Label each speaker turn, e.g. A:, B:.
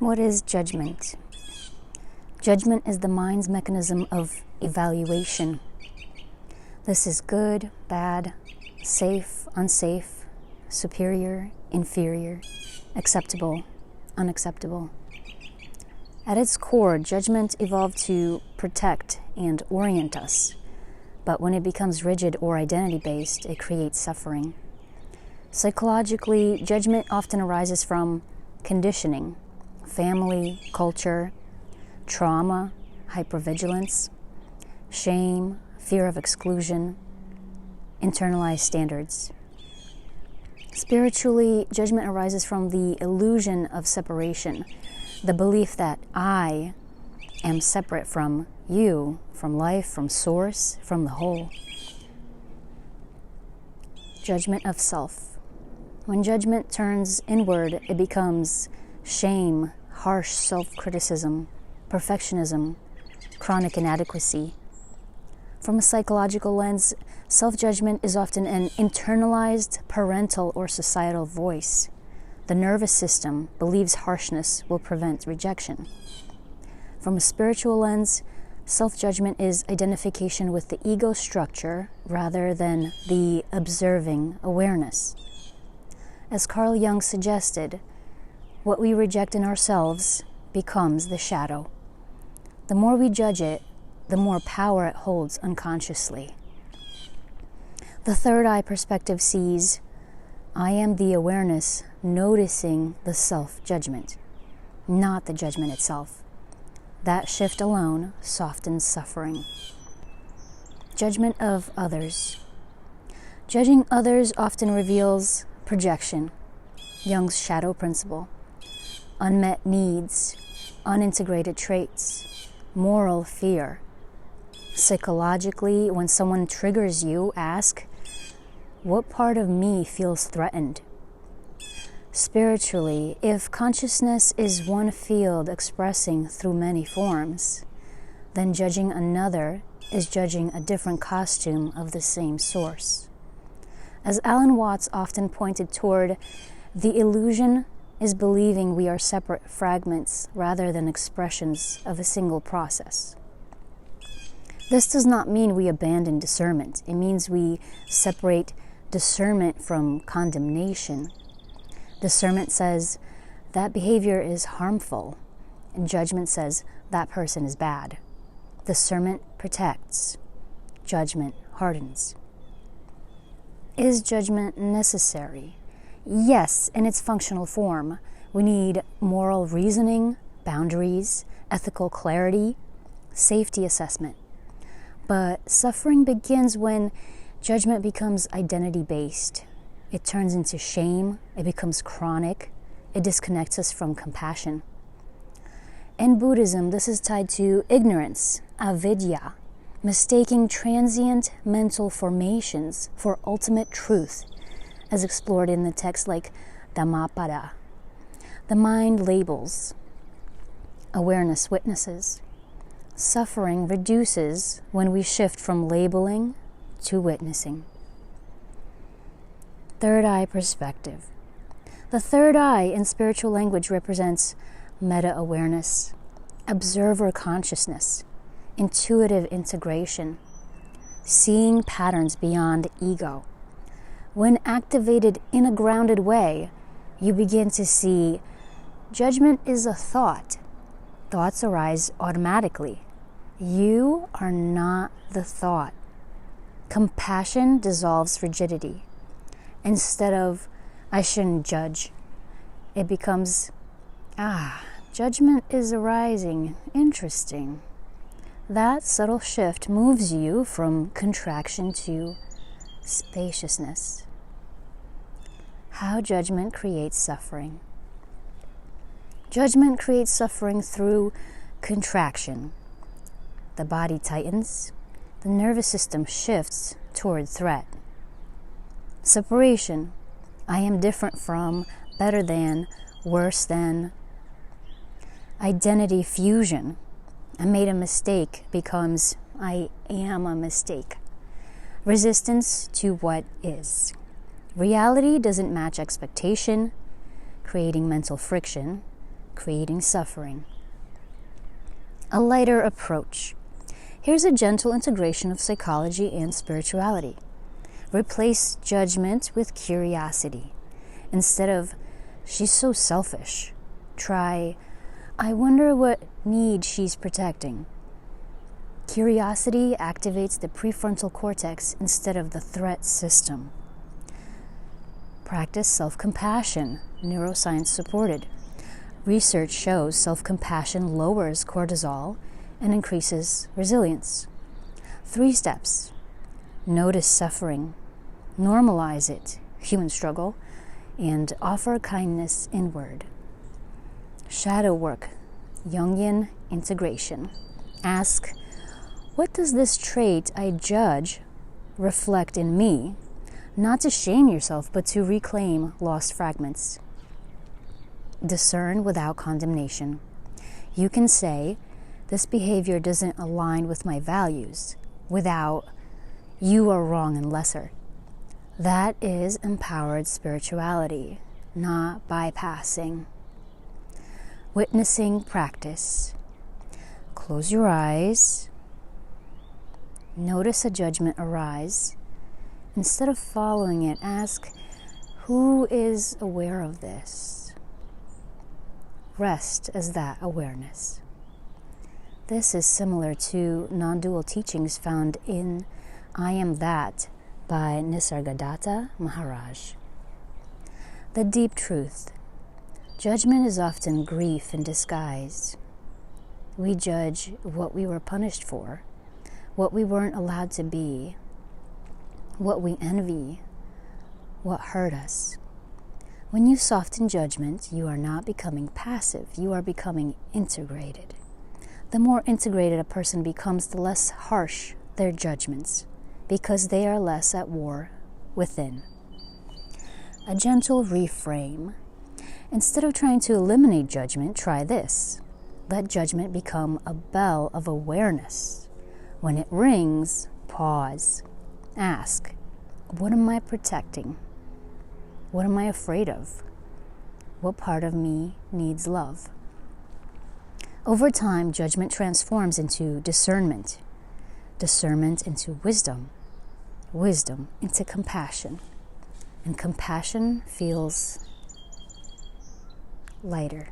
A: What is judgment? Judgment is the mind's mechanism of evaluation. This is good, bad, safe, unsafe, superior, inferior, acceptable, unacceptable. At its core, judgment evolved to protect and orient us. But when it becomes rigid or identity-based, it creates suffering. Psychologically, judgment often arises from conditioning, family, culture, trauma, hypervigilance, shame, fear of exclusion, internalized standards. Spiritually, judgment arises from the illusion of separation, the belief that I am separate from you, from life, from source, from the whole. Judgment of self. When judgment turns inward, it becomes shame, harsh self-criticism, perfectionism, chronic inadequacy. From a psychological lens, self-judgment is often an internalized parental or societal voice. The nervous system believes harshness will prevent rejection. From a spiritual lens, self-judgment is identification with the ego structure rather than the observing awareness. As Carl Jung suggested, what we reject in ourselves becomes the shadow. The more we judge it, the more power it holds unconsciously. The third eye perspective sees, I am the awareness noticing the self-judgment, not the judgment itself. That shift alone softens suffering. Judgment of others. Judging others often reveals projection, Jung's shadow principle, unmet needs, unintegrated traits, moral fear. Psychologically, when someone triggers you, ask, what part of me feels threatened? Spiritually, if consciousness is one field expressing through many forms, then judging another is judging a different costume of the same source. As Alan Watts often pointed toward, the illusion is believing we are separate fragments rather than expressions of a single process. This does not mean we abandon discernment. It means we separate discernment from condemnation. Discernment says that behavior is harmful, and judgment says that person is bad. Discernment protects, judgment hardens. Is judgment necessary? Yes, in its functional form. We need moral reasoning, boundaries, ethical clarity, safety assessment. But suffering begins when judgment becomes identity-based. It turns into shame, it becomes chronic, it disconnects us from compassion. In Buddhism, this is tied to ignorance, avidya, mistaking transient mental formations for ultimate truth, as explored in the text like Dhammapada. The mind labels, awareness witnesses. Suffering reduces when we shift from labeling to witnessing. Third eye perspective. The third eye in spiritual language represents meta-awareness, observer consciousness, intuitive integration, seeing patterns beyond ego. When activated in a grounded way, you begin to see judgment is a thought. Thoughts arise automatically. You are not the thought. Compassion dissolves rigidity. Instead of, I shouldn't judge, it becomes, judgment is arising. Interesting. That subtle shift moves you from contraction to spaciousness. How judgment creates suffering. Judgment creates suffering through contraction. The body tightens, the nervous system shifts toward threat. Separation. I am different from, better than, worse than. Identity fusion. I made a mistake becomes I am a mistake. Resistance to what is. Reality doesn't match expectation, creating mental friction, creating suffering. A lighter approach. Here's a gentle integration of psychology and spirituality. Replace judgment with curiosity. Instead of, she's so selfish, try, I wonder what need she's protecting. Curiosity activates the prefrontal cortex instead of the threat system. Practice self-compassion, neuroscience supported. Research shows self-compassion lowers cortisol and increases resilience. 3 steps. Notice suffering, normalize it, human struggle, and offer kindness inward. Shadow work, Jungian integration. Ask, what does this trait I judge reflect in me? Not to shame yourself, but to reclaim lost fragments. Discern without condemnation. You can say, this behavior doesn't align with my values, without, you are wrong and lesser. That is empowered spirituality, not bypassing. Witnessing practice. Close your eyes. Notice a judgment arise. Instead of following it, ask, who is aware of this? Rest as that awareness. This is similar to non-dual teachings found in I Am That by Nisargadatta Maharaj. The deep truth. Judgment is often grief in disguise. We judge what we were punished for, what we weren't allowed to be, what we envy, what hurt us. When you soften judgment, you are not becoming passive, you are becoming integrated. The more integrated a person becomes, the less harsh their judgments, because they are less at war within. A gentle reframe. Instead of trying to eliminate judgment, try this. Let judgment become a bell of awareness. When it rings, pause. Ask, what am I protecting? What am I afraid of? What part of me needs love? Over time, judgment transforms into discernment. Discernment into wisdom. Wisdom into compassion. And compassion feels lighter.